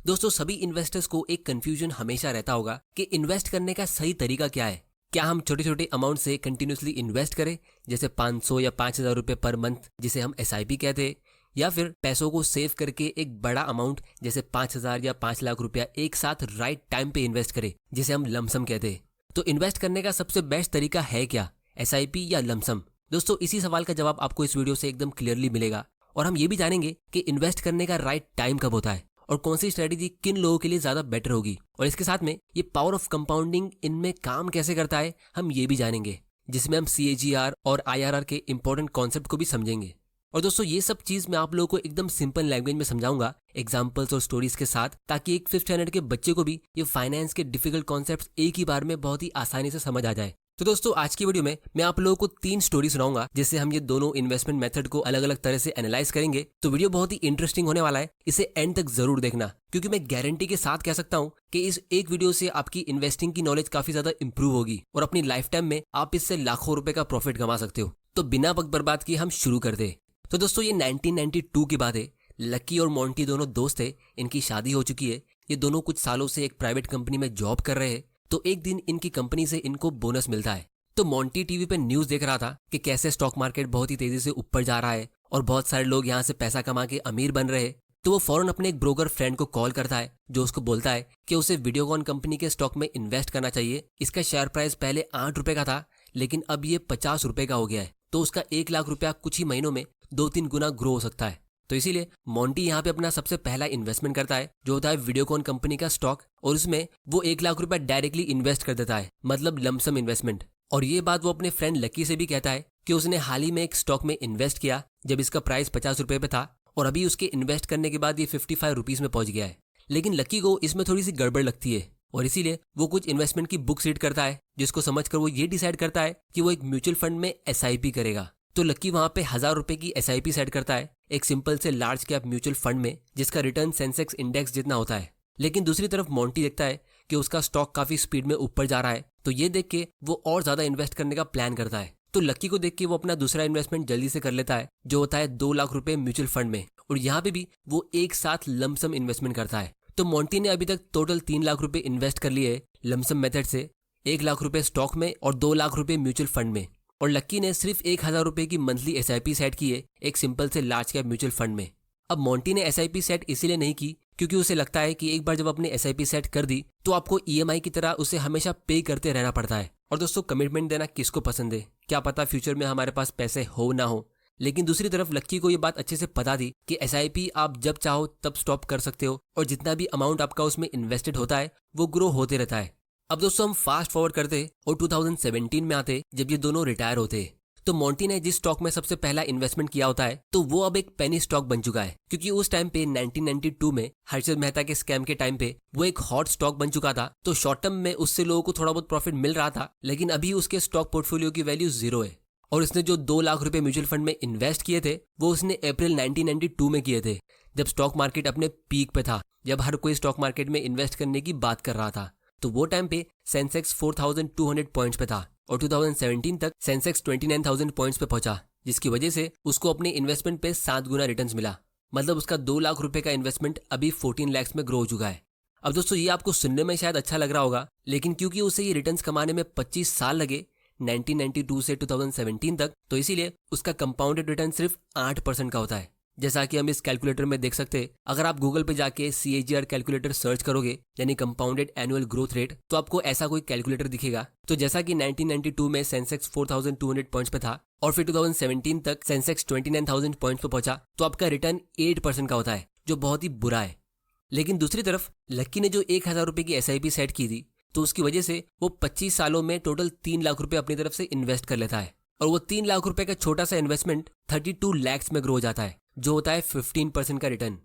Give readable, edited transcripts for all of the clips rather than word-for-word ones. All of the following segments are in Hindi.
दोस्तों सभी इन्वेस्टर्स को एक कंफ्यूजन हमेशा रहता होगा कि इन्वेस्ट करने का सही तरीका क्या है। क्या हम छोटे छोटे अमाउंट से कंटिन्यूसली इन्वेस्ट करें, जैसे 500 या 5,000 रुपये पर मंथ जिसे हम SIP कहते हैं, या फिर पैसों को सेव करके एक बड़ा अमाउंट जैसे 5,000 या 5 लाख रुपया एक साथ राइट टाइम पे इन्वेस्ट करें जिसे हम लमसम कहते हैं। तो इन्वेस्ट करने का सबसे बेस्ट तरीका है क्या, SIP या लमसम? दोस्तों इसी सवाल का जवाब आपको इस वीडियो से एकदम क्लियरली मिलेगा और हम ये भी जानेंगे कि इन्वेस्ट करने का राइट टाइम कब होता है और कौन सी स्ट्रेटेजी किन लोगों के लिए ज्यादा बेटर होगी। और इसके साथ में ये पावर ऑफ कंपाउंडिंग इनमें काम कैसे करता है हम ये भी जानेंगे, जिसमें हम CAGR और IRR के इंपॉर्टेंट कॉन्सेप्ट को भी समझेंगे। और दोस्तों ये सब चीज मैं आप लोगों को एकदम सिंपल लैंग्वेज में समझाऊंगा, एग्जांपल्स और स्टोरीज के साथ, ताकि एक 5th स्टैंडर्ड के बच्चे को भी ये फाइनेंस के डिफिकल्ट कॉन्सेप्ट्स एक ही बार में बहुत ही आसानी से समझ आ जाए। तो दोस्तों आज की वीडियो में मैं आप लोगों को 3 स्टोरी सुनाऊंगा जिससे हम ये दोनों इन्वेस्टमेंट मेथड को अलग अलग तरह से एनालाइज करेंगे। तो वीडियो बहुत ही इंटरेस्टिंग होने वाला है, इसे एंड तक जरूर देखना, क्योंकि मैं गारंटी के साथ कह सकता हूँ कि इस एक वीडियो से आपकी इन्वेस्टिंग की नॉलेज काफी ज्यादा इंप्रूव होगी और अपनी लाइफ टाइम में आप इससे लाखों रुपए का प्रॉफिट कमा सकते हो। तो बिना वक्त बर्बाद किए हम शुरू करते। तो दोस्तों ये 1992 की बात है। लकी और मोंटी दोनों दोस्त थे, इनकी शादी हो चुकी है, ये दोनों कुछ सालों से एक प्राइवेट कंपनी में जॉब कर रहे हैं। तो एक दिन इनकी कंपनी से इनको बोनस मिलता है। तो मोंटी टीवी पे न्यूज देख रहा था कि कैसे स्टॉक मार्केट बहुत ही तेजी से ऊपर जा रहा है और बहुत सारे लोग यहाँ से पैसा कमा के अमीर बन रहे हैं। तो वो फौरन अपने एक ब्रोकर फ्रेंड को कॉल करता है, जो उसको बोलता है कि उसे वीडियोकॉन कंपनी के स्टॉक में इन्वेस्ट करना चाहिए। इसका शेयर प्राइस पहले 8 रुपए का था, लेकिन अब ये 50 रुपए का हो गया है। तो उसका 1 लाख रुपया कुछ ही महीनों में 2-3 गुना ग्रो हो सकता है। तो इसीलिए मोंटी यहाँ पे अपना सबसे पहला इन्वेस्टमेंट करता है, जो होता है वीडियोकॉन कंपनी का स्टॉक, और उसमें वो 1 लाख रुपया डायरेक्टली इन्वेस्ट कर देता है, मतलब लमसम इन्वेस्टमेंट। और ये बात वो अपने फ्रेंड लकी से भी कहता है कि उसने हाल ही में एक स्टॉक में इन्वेस्ट किया जब इसका प्राइस 50 रुपए पे था, और अभी उसके इन्वेस्ट करने के बाद ये 55 रुपीज में पहुंच गया है। लेकिन लकी को इसमें थोड़ी सी गड़बड़ लगती है और इसीलिए वो कुछ इन्वेस्टमेंट की बुक रीड करता है, जिसको समझकर वो ये डिसाइड करता है कि वो एक म्यूचुअल फंड में SIP करेगा। तो लकी वहां पे 1,000 रुपए की SIP सेट करता है एक सिंपल से लार्ज कैप म्यूचुअल फंड में, जिसका रिटर्न सेंसेक्स इंडेक्स जितना होता है। लेकिन दूसरी तरफ मोंटी देखता है कि उसका स्टॉक काफी स्पीड में ऊपर जा रहा है, तो ये देख के वो और ज्यादा इन्वेस्ट करने का प्लान करता है। तो लकी को देख के वो अपना दूसरा इन्वेस्टमेंट जल्दी से कर लेता है, जो होता है 2 लाख रुपए म्यूचुअल फंड में, और यहाँ पे भी वो एक साथ लमसम इन्वेस्टमेंट करता है। तो मोंटी ने अभी तक टोटल 3 लाख रुपए इन्वेस्ट कर लिए लमसम मेथड से, 1 लाख रुपए स्टॉक में और 2 लाख रुपए म्यूचुअल फंड में। और लक्की ने सिर्फ 1,000 रुपए की मंथली SIP सेट की है एक सिंपल से लार्ज कैप म्यूचुअल फंड में। अब मोंटी ने SIP सेट इसीलिए नहीं की क्योंकि उसे लगता है कि एक बार जब अपने SIP सेट कर दी तो आपको EMI की तरह उसे हमेशा पे करते रहना पड़ता है। और दोस्तों कमिटमेंट देना किसको पसंद है, क्या पता फ्यूचर में हमारे पास पैसे हो ना हो। लेकिन दूसरी तरफ लक्की को ये बात अच्छे से पता थी कि SIP आप जब चाहो तब स्टॉप कर सकते हो और जितना भी अमाउंट आपका उसमें इन्वेस्टेड होता है वो ग्रो होते रहता है। अब दोस्तों हम फास्ट फॉरवर्ड करते और 2017 में आते जब ये दोनों रिटायर होते। तो मोंटी ने जिस स्टॉक में सबसे पहला इन्वेस्टमेंट किया होता है तो वो अब एक पेनी स्टॉक बन चुका है, क्योंकि उस टाइम पे 1992 में हर्षद मेहता के स्कैम के टाइम पे वो एक हॉट स्टॉक बन चुका था। तो शॉर्ट टर्म में उससे लोगों को थोड़ा बहुत प्रॉफिट मिल रहा था, लेकिन अभी उसके स्टॉक पोर्टफोलियो की वैल्यू 0 है। और उसने जो 2 लाख रुपए म्यूचुअल फंड में इन्वेस्ट किए थे वो उसने अप्रैल 1992 में किए थे, जब स्टॉक मार्केट अपने पीक पे था, जब हर कोई स्टॉक मार्केट में इन्वेस्ट करने की बात कर रहा था। तो वो टाइम पे सेंसेक्स 4,200 पॉइंट्स पे था और 2017 तक सेंसेक्स 29,000 पॉइंट्स पे पहुंचा, जिसकी वजह से उसको अपने इन्वेस्टमेंट पे 7 गुना रिटर्न्स मिला। मतलब उसका 2 लाख रुपए का इन्वेस्टमेंट अभी 14 लाख में ग्रो हो चुका है। अब दोस्तों ये आपको सुनने में शायद अच्छा लग रहा होगा, लेकिन क्योंकि उसे ये रिटर्न्स कमाने में 25 साल लगे 1992 से 2017 तक, तो इसीलिए उसका कंपाउंडेड रिटर्न सिर्फ 8% का होता है। जैसा कि हम इस कैलकुलेटर में देख सकते हैं, अगर आप गूगल पे जाके CAGR कैलकुलेटर सर्च करोगे, यानी कंपाउंडेड एनुअल ग्रोथ रेट, तो आपको ऐसा कोई कैलकुलेटर दिखेगा। तो जैसा कि 1992 में सेंसेक्स 4,200 पॉइंट्स पे था और फिर 2017 तक सेंसेक्स 29,000 पॉइंट्स पे पहुंचा, तो आपका रिटर्न 8% का होता है, जो बहुत ही बुरा है। लेकिन दूसरी तरफ लक्की ने जो 1,000 रुपए की SIP सेट की थी, तो उसकी वजह से वो 25 सालों में टोटल 3 लाख रुपए अपनी तरफ से इन्वेस्ट कर लेता है, और वो 3 लाख रुपए का छोटा सा इन्वेस्टमेंट 32 लाख में ग्रो हो जाता है, जो होता है 15% का रिटर्न।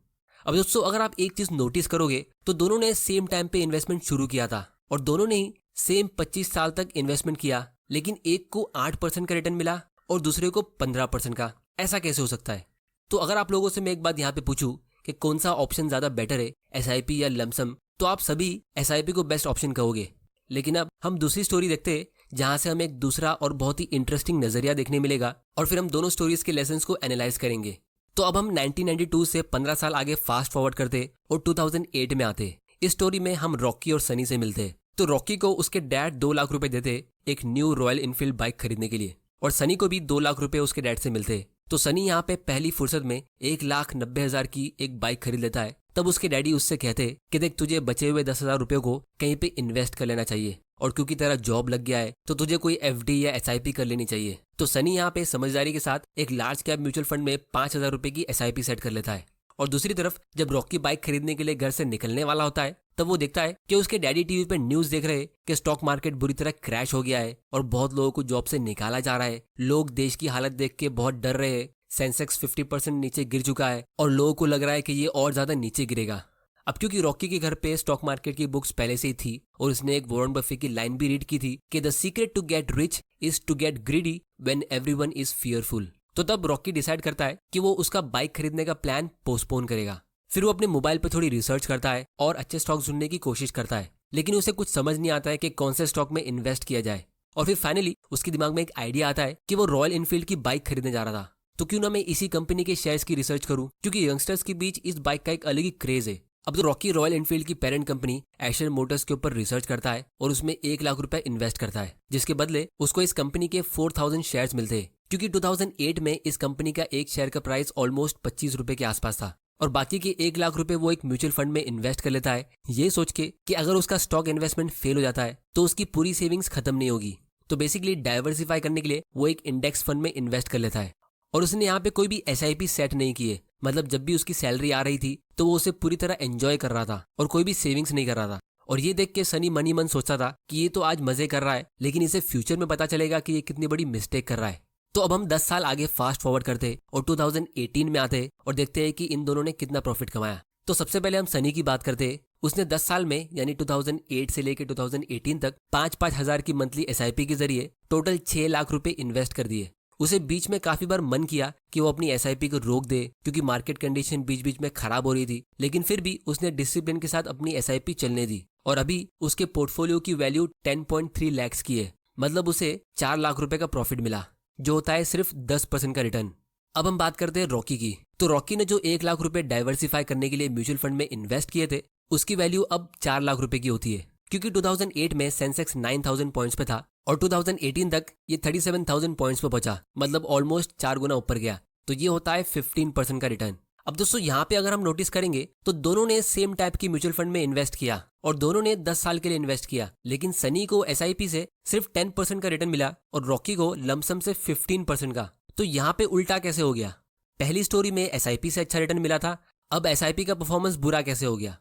अब दोस्तों अगर आप एक चीज नोटिस करोगे तो दोनों ने सेम टाइम पे इन्वेस्टमेंट शुरू किया था और दोनों ने ही सेम 25 साल तक इन्वेस्टमेंट किया, लेकिन एक को 8% का रिटर्न मिला और दूसरे को 15% का। ऐसा कैसे हो सकता है? तो अगर आप लोगों से मैं एक बात यहाँ पे पूछूं कि कौन सा ऑप्शन ज्यादा बेटर है, SIP या लमसम, तो आप सभी SIP को बेस्ट ऑप्शन कहोगे। लेकिन अब हम दूसरी स्टोरी देखते हैं जहां से हमें एक दूसरा और बहुत ही इंटरेस्टिंग नजरिया देखने मिलेगा और फिर हम दोनों स्टोरीज के लेसन्स को एनालाइज करेंगे। तो अब हम 1992 से 15 साल आगे फास्ट फॉरवर्ड करते और 2008 में आते। इस स्टोरी में हम रॉकी और सनी से मिलते। तो रॉकी को उसके डैड 2 लाख रुपए देते एक न्यू रॉयल इनफील्ड बाइक खरीदने के लिए, और सनी को भी 2 लाख रुपए उसके डैड से मिलते। तो सनी यहाँ पे पहली फुर्सत में 1,90,000 की एक बाइक खरीद लेता है। तब उसके डैडी उससे कहते कि देख, तुझे बचे हुए 10,000 रुपए को कहीं पे इन्वेस्ट कर लेना चाहिए, और क्योंकि तेरा जॉब लग गया है तो तुझे कोई FD या SIP कर लेनी चाहिए। तो सनी यहाँ पे समझदारी के साथ एक लार्ज कैप म्यूचुअल फंड में 5,000 रुपए की SIP सेट कर लेता है। और दूसरी तरफ जब रॉकी बाइक खरीदने के लिए घर से निकलने वाला होता है, तब वो देखता है कि उसके डैडी टीवी पे न्यूज देख रहे हैं कि स्टॉक मार्केट बुरी तरह क्रैश हो गया है और बहुत लोगों को जॉब से निकाला जा रहा है। लोग देश की हालत देख के बहुत डर रहे हैं। सेंसेक्स 50% नीचे गिर चुका है और लोगों को लग रहा है कि ये और ज्यादा नीचे गिरेगा। अब क्योंकि रॉकी के घर पे स्टॉक मार्केट की बुक्स पहले से ही थी और उसने एक वॉरेन बफे की लाइन भी रीड की थी कि the secret to get rich is to get greedy when everyone is fearful. तो तब रॉकी डिसाइड करता है कि वो उसका बाइक खरीदने का प्लान पोस्टपोन करेगा। फिर वो अपने मोबाइल पर थोड़ी रिसर्च करता है और अच्छे स्टॉक ढूंढने की कोशिश करता है, लेकिन उसे कुछ समझ नहीं आता है कि कौन से स्टॉक में इन्वेस्ट किया जाए। और फिर फाइनली उसके दिमाग में एक आइडिया आता है कि वो रॉयल इनफील्ड की बाइक खरीदने जा रहा था, तो क्यों ना मैं इसी कंपनी के शेयर्स की रिसर्च करूं, क्योंकि यंगस्टर्स के बीच इस बाइक का एक अलग ही क्रेज है। अब तो रॉकी रॉयल इनफील्ड की पेरेंट कंपनी एशर मोटर्स के ऊपर रिसर्च करता है और उसमें 1 लाख रुपए इन्वेस्ट करता है, जिसके बदले उसको इस कंपनी के 4,000 शेयर्स मिलते हैं। क्योंकि 2008 में इस कंपनी का एक शेयर का प्राइस ऑलमोस्ट 25 रुपए के आसपास था, और बाकी के 1 लाख रुपए वो एक म्यूचुअल फंड में इन्वेस्ट कर लेता है, ये सोच के कि अगर उसका स्टॉक इन्वेस्टमेंट फेल हो जाता है तो उसकी पूरी सेविंग्स खत्म नहीं होगी। तो बेसिकली डाइवर्सिफाई करने के लिए वो एक इंडेक्स फंड में इन्वेस्ट कर लेता है। और उसने यहाँ पे कोई भी SIP सेट नहीं की है, मतलब जब भी उसकी सैलरी आ रही थी तो वो उसे पूरी तरह एंजॉय कर रहा था और कोई भी सेविंग्स नहीं कर रहा था। और ये देख के सनी मनी मन सोचता था कि ये तो आज मजे कर रहा है, लेकिन इसे फ्यूचर में पता चलेगा कि ये कितनी बड़ी मिस्टेक कर रहा है। तो अब हम 10 साल आगे फास्ट फॉरवर्ड करते और 2018 में आते और देखते हैं कि इन दोनों ने कितना प्रॉफिट कमाया। तो सबसे पहले हम सनी की बात करते। उसने 10 साल में यानी 2008 से लेकर 2018 तक 5-5 हजार की मंथली SIP के जरिए टोटल 6 लाख रुपए इन्वेस्ट कर दिए। उसे बीच में काफी बार मन किया कि वो अपनी SIP को रोक दे, क्योंकि मार्केट कंडीशन बीच बीच में खराब हो रही थी, लेकिन फिर भी उसने डिसिप्लिन के साथ अपनी SIP चलने दी। और अभी उसके पोर्टफोलियो की वैल्यू 10.3 लाख की है, मतलब उसे 4 लाख रुपए का प्रॉफिट मिला, जो होता है सिर्फ 10% का रिटर्न। अब हम बात करते हैं रॉकी की। तो रॉकी ने जो 1 लाख रुपए डाइवर्सिफाई करने के लिए म्यूचुअल फंड में इन्वेस्ट किए थे, उसकी वैल्यू अब 4 लाख रुपए की होती है, क्योंकि 2008 में सेंसेक्स 9,000 पॉइंट्स पे था और 2018 तक ये 37,000 पॉइंट्स पे पहुंचा, मतलब ऑलमोस्ट 4 गुना ऊपर गया। तो ये होता है 15% का रिटर्न। अब दोस्तों यहाँ पे अगर हम नोटिस करेंगे तो दोनों ने सेम टाइप की म्यूचुअल फंड में इन्वेस्ट किया और दोनों ने 10 साल के लिए इन्वेस्ट किया, लेकिन सनी को SIP से सिर्फ 10% का रिटर्न मिला और रॉकी को लमसम से 15% का। तो यहाँ पे उल्टा कैसे हो गया? पहली स्टोरी में SIP से अच्छा रिटर्न मिला था, अब SIP का परफॉर्मेंस बुरा कैसे हो गया?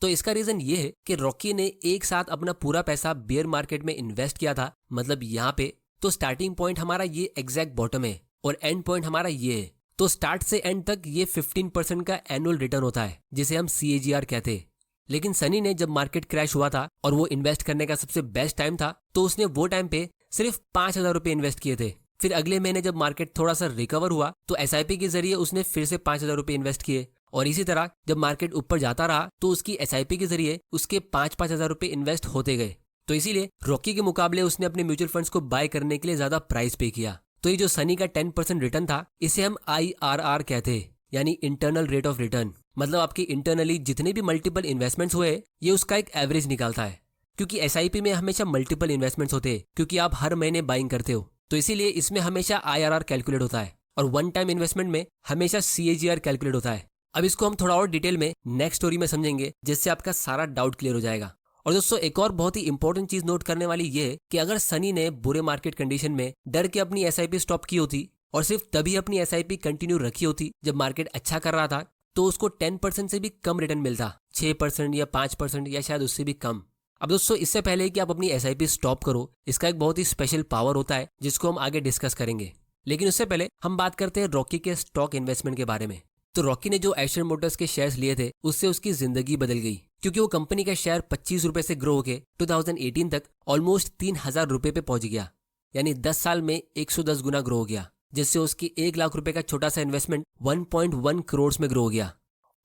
तो इसका रीजन ये है कि रॉकी ने एक साथ अपना पूरा पैसा बेयर मार्केट में इन्वेस्ट किया था, मतलब यहाँ पे तो स्टार्टिंग पॉइंट हमारा ये एग्जैक्ट बॉटम है और एंड पॉइंट हमारा ये है। तो स्टार्ट से एंड तक ये 15% का एनुअल रिटर्न होता है, जिसे हम CAGR कहते हैं। लेकिन सनी ने जब मार्केट क्रैश हुआ था और वो इन्वेस्ट करने का सबसे बेस्ट टाइम था, तो उसने वो टाइम पे सिर्फ 5,000 रुपए इन्वेस्ट किए थे। फिर अगले महीने जब मार्केट थोड़ा सा रिकवर हुआ तो SIP के जरिए उसने फिर से 5,000 रुपए इन्वेस्ट किए, और इसी तरह जब मार्केट ऊपर जाता रहा तो उसकी SIP के जरिए उसके 5-5 हजार रुपए इन्वेस्ट होते गए। तो इसीलिए रॉकी के मुकाबले उसने अपने म्यूचुअल फंड्स को बाय करने के लिए ज्यादा प्राइस पे किया। तो ये जो सनी का 10% रिटर्न था, इसे हम IRR कहते हैं, यानी इंटरनल रेट ऑफ रिटर्न। मतलब आपके इंटरनली जितने भी मल्टीपल इन्वेस्टमेंट्स हुए ये उसका एक एवरेज निकालता है। क्योंकि SIP में हमेशा मल्टीपल इन्वेस्टमेंट्स होते हैं, क्योंकि आप हर महीने बाइंग करते हो, तो इसीलिए इसमें हमेशा IRR कैलकुलेट होता है, और वन टाइम इन्वेस्टमेंट में हमेशा CAGR कैलकुलेट होता है। अब इसको हम थोड़ा और डिटेल में नेक्स्ट स्टोरी में समझेंगे, जिससे आपका सारा डाउट क्लियर हो जाएगा। और दोस्तों एक और बहुत ही इंपॉर्टेंट चीज नोट करने वाली ये है कि अगर सनी ने बुरे मार्केट कंडीशन में डर के अपनी SIP स्टॉप की होती और सिर्फ तभी अपनी SIP कंटिन्यू रखी होती जब मार्केट अच्छा कर रहा था, तो उसको 10% से भी कम रिटर्न मिलता, 6% या 5% या शायद उससे भी कम। अब दोस्तों इससे पहले कि आप अपनी SIP स्टॉप करो, इसका एक बहुत ही स्पेशल पावर होता है जिसको हम आगे डिस्कस करेंगे। लेकिन उससे पहले हम बात करते हैं रॉकी के स्टॉक इन्वेस्टमेंट के बारे में। तो रॉकी ने जो एशर मोटर्स के शेयर्स लिए थे उससे उसकी जिंदगी बदल गई, क्योंकि वो कंपनी का शेयर 25 रुपए से ग्रो होकर 2018 तक ऑलमोस्ट 3,000 रुपए पे पहुंच गया, यानी 10 साल में 110 गुना ग्रो हो गया, जिससे उसकी 1 लाख रुपए का छोटा सा इन्वेस्टमेंट 1.1 करोड़ में ग्रो हो गया।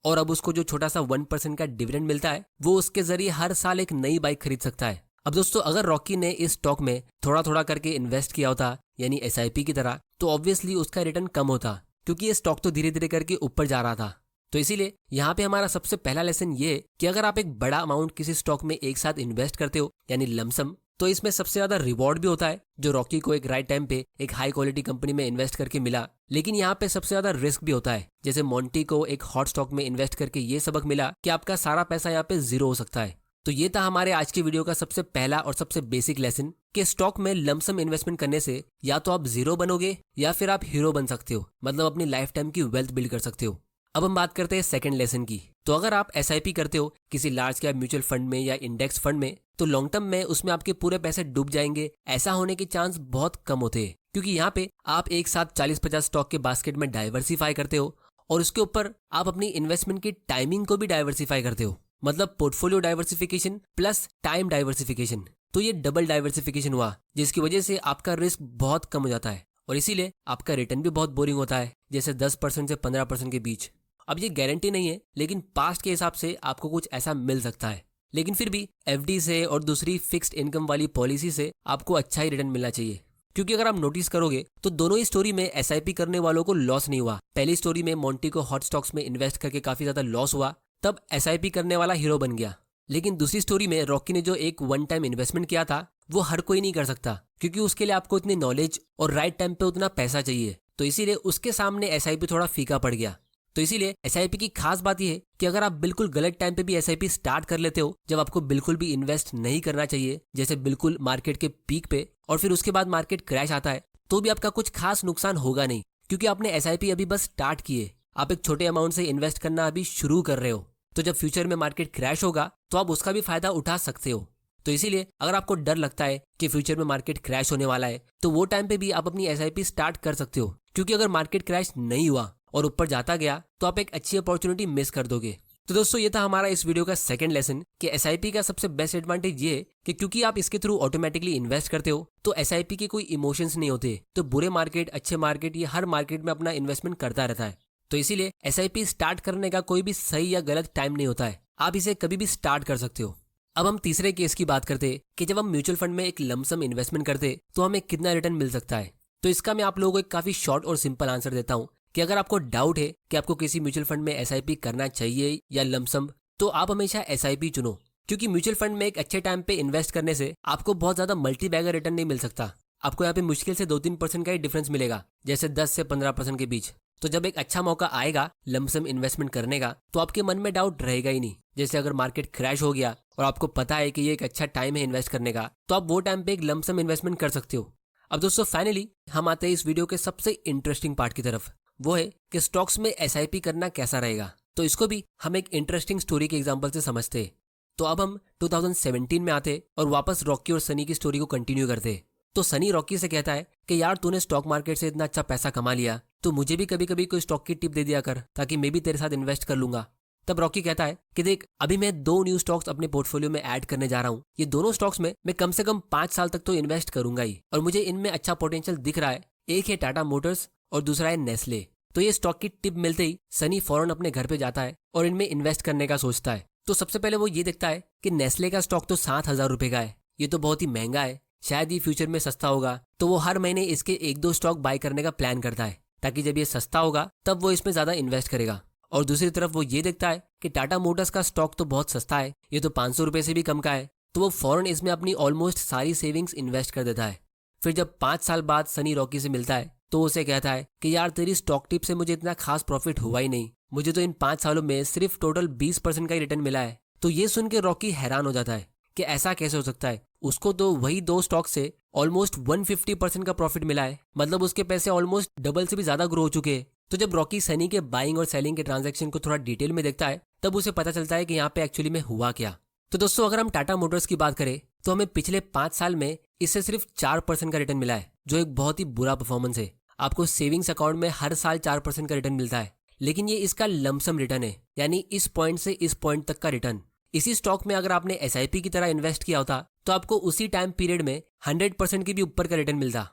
और अब उसको जो छोटा सा 1% का डिविडेंड मिलता है वो उसके जरिए हर साल एक नई बाइक खरीद सकता है। अब दोस्तों अगर रॉकी ने इस स्टॉक में थोड़ा थोड़ा करके इन्वेस्ट किया होता, यानी SIP की तरह, तो ऑब्वियसली उसका रिटर्न कम होता, क्योंकि ये स्टॉक तो धीरे धीरे करके ऊपर जा रहा था। तो इसीलिए यहाँ पे हमारा सबसे पहला लेसन ये है कि अगर आप एक बड़ा अमाउंट किसी स्टॉक में एक साथ इन्वेस्ट करते हो यानी लमसम, तो इसमें सबसे ज्यादा रिवॉर्ड भी होता है जो रॉकी को एक राइट टाइम पे एक हाई क्वालिटी कंपनी में इन्वेस्ट करके मिला। लेकिन यहाँ पे सबसे ज्यादा रिस्क भी होता है, जैसे मोंटी को एक हॉट स्टॉक में इन्वेस्ट करके ये सबक मिला कि आपका सारा पैसा यहाँ पे जीरो हो सकता है। तो ये था हमारे आज की वीडियो का सबसे पहला और सबसे बेसिक लेसन कि स्टॉक में लमसम इन्वेस्टमेंट करने से या तो आप जीरो बनोगे या फिर आप हीरो बन सकते हो, मतलब अपनी लाइफ टाइम की वेल्थ बिल्ड कर सकते हो। अब हम बात करते हैं सेकंड लेसन की। तो अगर आप SIP करते हो किसी लार्ज कैप म्यूचुअल फंड में या इंडेक्स फंड में, तो लॉन्ग टर्म में उसमें आपके पूरे पैसे डूब जाएंगे ऐसा होने के चांस बहुत कम होते हैं, क्योंकि यहाँ पे आप एक साथ 40-50 स्टॉक के बास्केट में डाइवर्सिफाई करते हो और उसके ऊपर आप अपनी इन्वेस्टमेंट की टाइमिंग को भी डाइवर्सिफाई करते हो, मतलब portfolio diversification plus time diversification. तो ये डबल डाइवर्सिफिकेशन हुआ, जिसकी वजह से आपका रिस्क बहुत कम हो जाता है और इसीलिए आपका रिटर्न भी बहुत बोरिंग होता है, जैसे 10% से 15% के बीच। अब ये गारंटी नहीं है, लेकिन पास्ट के हिसाब से आपको कुछ ऐसा मिल सकता है। लेकिन फिर भी FD से और दूसरी फिक्स्ड इनकम वाली पॉलिसी से आपको अच्छा ही रिटर्न मिलना चाहिए, क्योंकि अगर आप नोटिस करोगे तो दोनों ही स्टोरी में SIP करने वालों को लॉस नहीं हुआ। पहली स्टोरी में मोंटी को हॉट स्टॉक्स में इन्वेस्ट करके काफी ज्यादा लॉस हुआ, तब SIP करने वाला हीरो बन गया। लेकिन दूसरी स्टोरी में रॉकी ने जो एक वन टाइम इन्वेस्टमेंट किया था वो हर कोई नहीं कर सकता, क्योंकि उसके लिए आपको इतनी नॉलेज और राइट टाइम पे उतना पैसा चाहिए। तो इसीलिए उसके सामने SIP थोड़ा फीका पड़ गया। तो इसीलिए SIP की खास बात यह है कि अगर आप बिल्कुल गलत टाइम पे भी SIP स्टार्ट कर लेते हो, जब आपको बिल्कुल भी इन्वेस्ट नहीं करना चाहिए, जैसे बिल्कुल मार्केट के पीक पे, और फिर उसके बाद मार्केट क्रैश आता है, तो भी आपका कुछ खास नुकसान होगा नहीं, क्योंकि आपने SIP अभी बस स्टार्ट किए। आप एक छोटे अमाउंट से इन्वेस्ट करना अभी शुरू कर रहे हो, तो जब फ्यूचर में मार्केट क्रैश होगा तो आप उसका भी फायदा उठा सकते हो। तो इसीलिए अगर आपको डर लगता है कि फ्यूचर में मार्केट क्रैश होने वाला है, तो वो टाइम पे भी आप अपनी SIP स्टार्ट कर सकते हो, क्योंकि अगर मार्केट क्रैश नहीं हुआ और ऊपर जाता गया तो आप एक अच्छी अपॉर्चुनिटी मिस कर दोगे। तो दोस्तों, ये था हमारा इस वीडियो का सेकंड लेसन कि SIP का सबसे बेस्ट एडवांटेज ये है कि क्योंकि आप इसके थ्रू ऑटोमेटिकली इन्वेस्ट करते हो, तो SIP के कोई इमोशंस नहीं होते। तो बुरे मार्केट, अच्छे मार्केट, ये हर मार्केट में अपना इन्वेस्टमेंट करता रहता है। तो इसीलिए SIP स्टार्ट करने का कोई भी सही या गलत टाइम नहीं होता है, आप इसे कभी भी स्टार्ट कर सकते हो। अब हम तीसरे केस की बात करते कि जब हम म्यूचुअल फंड में एक लमसम इन्वेस्टमेंट करते तो हमें कितना रिटर्न मिल सकता है। तो इसका मैं आप लोगों को एक काफी शॉर्ट और सिंपल आंसर देता हूँ कि अगर आपको डाउट है कि आपको किसी म्यूचुअल फंड में SIP करना चाहिए या लमसम, तो आप हमेशा SIP चुनो, क्योंकि म्यूचुअल फंड में एक अच्छे टाइम पे इन्वेस्ट करने से आपको बहुत ज्यादा मल्टी बैगर रिटर्न नहीं मिल सकता। आपको यहाँ पे मुश्किल से 2-3% का ही डिफरेंस मिलेगा, जैसे 10 से 15% के बीच। तो जब एक अच्छा मौका आएगा लमसम इन्वेस्टमेंट करने का, तो आपके मन में डाउट रहेगा ही नहीं। जैसे अगर मार्केट क्रैश हो गया और आपको पता है कि ये एक अच्छा टाइम है इन्वेस्ट करने का, तो आप वो टाइम पे एक लमसम इन्वेस्टमेंट कर सकते हो। अब दोस्तों, फाइनली हम आते हैं इस वीडियो के सबसे इंटरेस्टिंग पार्ट की तरफ, वो है कि स्टॉक्स में SIP करना कैसा रहेगा। तो इसको भी हम एक इंटरेस्टिंग स्टोरी के एग्जांपल से समझते हैं। तो अब हम 2017 में आते और वापस रॉकी और सनी की स्टोरी को कंटिन्यू करते। तो सनी रॉकी से कहता है कि यार, तूने स्टॉक मार्केट से इतना अच्छा पैसा कमा लिया, तो मुझे भी कभी कभी कोई स्टॉक की टिप दे दिया कर, ताकि मैं भी तेरे साथ इन्वेस्ट कर लूंगा। तब रॉकी कहता है कि देख, अभी मैं 2 न्यू स्टॉक्स अपने पोर्टफोलियो में ऐड करने जा रहा हूँ। ये दोनों स्टॉक्स में मैं कम से कम 5 साल तक तो इन्वेस्ट करूंगा ही, और मुझे इनमें अच्छा पोटेंशियल दिख रहा है। एक है टाटा मोटर्स और दूसरा है नेस्ले। तो ये स्टॉक की टिप मिलते ही सनी फौरन अपने घर पे जाता है और इनमें इन्वेस्ट करने का सोचता है। तो सबसे पहले वो ये देखता है कि नेस्ले का स्टॉक तो 7,000 रुपए का है, ये तो बहुत ही महंगा है, शायद ये फ्यूचर में सस्ता होगा। तो वो हर महीने इसके 1-2 स्टॉक बाय करने का प्लान करता है, ताकि जब ये सस्ता होगा तब वो इसमें ज्यादा इन्वेस्ट करेगा। और दूसरी तरफ वो ये देखता है कि टाटा मोटर्स का स्टॉक तो बहुत सस्ता है, ये तो 500 रुपए से भी कम का है, तो वो फौरन इसमें अपनी ऑलमोस्ट सारी सेविंग्स इन्वेस्ट कर देता है। फिर जब 5 साल बाद सनी रॉकी से मिलता है तो उसे कहता है कि यार, तेरी स्टॉक टिप से मुझे इतना खास प्रॉफिट हुआ ही नहीं, मुझे तो इन 5 सालों में सिर्फ टोटल 20% का ही रिटर्न मिला है। तो ये सुन के रॉकी हैरान हो जाता है कि ऐसा कैसे हो सकता है, उसको तो वही 2 स्टॉक से ऑलमोस्ट 150% का प्रॉफिट मिला है, मतलब उसके पैसे ऑलमोस्ट डबल से भी ज्यादा ग्रो हो चुके हैं। तो जब रॉकी सनी के बाइंग और सेलिंग के ट्रांजैक्शन को थोड़ा डिटेल में देखता है, तब उसे पता चलता है कि यहाँ पे एक्चुअली में हुआ क्या। तो दोस्तों, अगर हम टाटा मोटर्स की बात करें तो हमें पिछले 5 साल में इससे सिर्फ 4% का रिटर्न मिला है, जो एक बहुत ही बुरा परफॉर्मेंस है। आपको सेविंग्स अकाउंट में हर साल 4% का रिटर्न मिलता है, लेकिन ये इसका लमसम रिटर्न है, यानी इस पॉइंट से इस पॉइंट तक का रिटर्न। इसी स्टॉक में अगर आपने SIP की तरह इन्वेस्ट किया होता तो आपको उसी टाइम पीरियड में 100% की भी ऊपर का रिटर्न मिलता।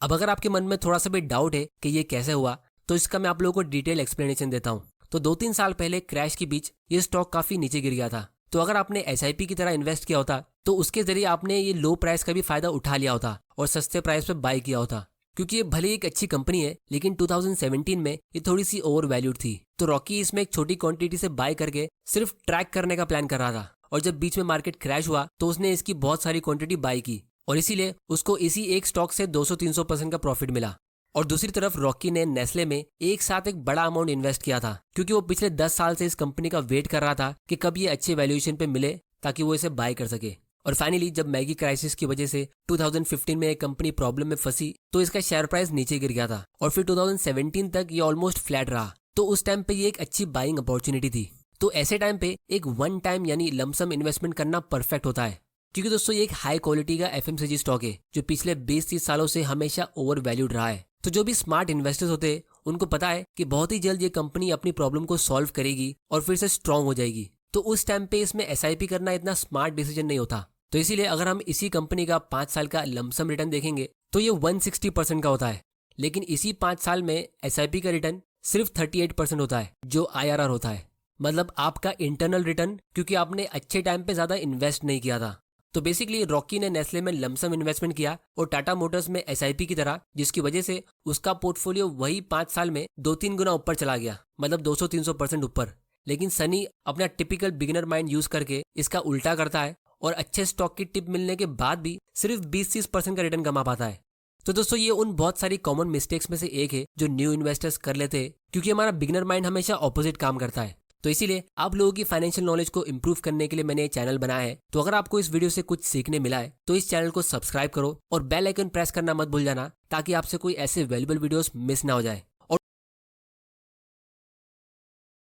अब अगर आपके मन में थोड़ा सा भी डाउट है कि ये कैसे हुआ, तो इसका मैं आप लोगों को डिटेल एक्सप्लेनेशन देता हूँ। तो 2-3 साल पहले क्रैश के बीच ये स्टॉक काफी नीचे गिर गया था। तो अगर आपने SIP की तरह इन्वेस्ट किया होता तो उसके जरिए आपने ये लो प्राइस का भी फायदा उठा लिया होता और सस्ते प्राइस पे बाय किया होता, क्योंकि ये भले एक अच्छी कंपनी है लेकिन 2017 में ये थोड़ी सी ओवर वैल्यूड थी। तो रॉकी इसमें एक छोटी क्वांटिटी से बाय करके सिर्फ ट्रैक करने का प्लान कर रहा था, और जब बीच में मार्केट क्रैश हुआ तो उसने इसकी बहुत सारी क्वांटिटी बाय की और इसीलिए उसको इसी एक स्टॉक से 200-300% का प्रॉफिट मिला। और दूसरी तरफ रॉकी ने नेस्ले में एक साथ एक बड़ा अमाउंट इन्वेस्ट किया था, क्योंकि वो पिछले 10 साल से इस कंपनी का वेट कर रहा था कि कब ये अच्छे वैल्यूएशन पे मिले ताकि वो इसे बाय कर सके। और फाइनली जब मैगी क्राइसिस की वजह से 2015 में एक कंपनी प्रॉब्लम में फंसी तो इसका शेयर प्राइस नीचे गिर गया था और फिर 2017 तक ये ऑलमोस्ट फ्लैट रहा। तो उस टाइम पे ये एक अच्छी बाइंग अपॉर्चुनिटी थी। तो ऐसे टाइम पे एक वन टाइम यानी लमसम इन्वेस्टमेंट करना परफेक्ट होता है, क्योंकि दोस्तों ये एक हाई क्वालिटी का FMCG स्टॉक है जो पिछले 20-30 सालों से हमेशा ओवर वैल्यूड रहा है। तो जो भी स्मार्ट इन्वेस्टर्स होते हैं उनको पता है कि बहुत ही जल्द ये कंपनी अपनी प्रॉब्लम को सॉल्व करेगी और फिर से स्ट्रांग हो जाएगी। तो उस टाइम पे इसमें SIP करना इतना स्मार्ट डिसीजन नहीं होता। तो इसीलिए अगर हम इसी कंपनी का 5 साल का लमसम रिटर्न देखेंगे तो ये 160% का होता है, लेकिन इसी 5 साल में SIP का रिटर्न सिर्फ 38% होता है जो IRR होता है, मतलब आपका इंटरनल रिटर्न, क्योंकि आपने अच्छे टाइम पे ज्यादा इन्वेस्ट नहीं किया था। तो बेसिकली रॉकी ने नेस्ले में लमसम इन्वेस्टमेंट किया और टाटा मोटर्स में SIP की तरह, जिसकी वजह से उसका पोर्टफोलियो वही 5 साल में 2-3 गुना ऊपर चला गया, मतलब 200-300% ऊपर। लेकिन सनी अपना टिपिकल बिगिनर माइंड यूज करके इसका उल्टा करता है और अच्छे स्टॉक की टिप मिलने के बाद भी सिर्फ 20-30% का रिटर्न कमा पाता है। तो दोस्तों ये उन बहुत सारी कॉमन मिस्टेक्स में से एक है जो न्यू इन्वेस्टर्स कर लेते हैं, क्योंकि हमारा बिगिनर माइंड हमेशा ऑपोजिट काम करता है। तो इसीलिए आप लोगों की फाइनेंशियल नॉलेज को इंप्रूव करने के लिए मैंने ये चैनल बनाया है। तो अगर आपको इस वीडियो से कुछ सीखने मिला है तो इस चैनल को सब्सक्राइब करो और बेल आइकन प्रेस करना मत भूल जाना, ताकि आपसे कोई ऐसे वैल्यूएबल वीडियोस मिस ना हो जाए।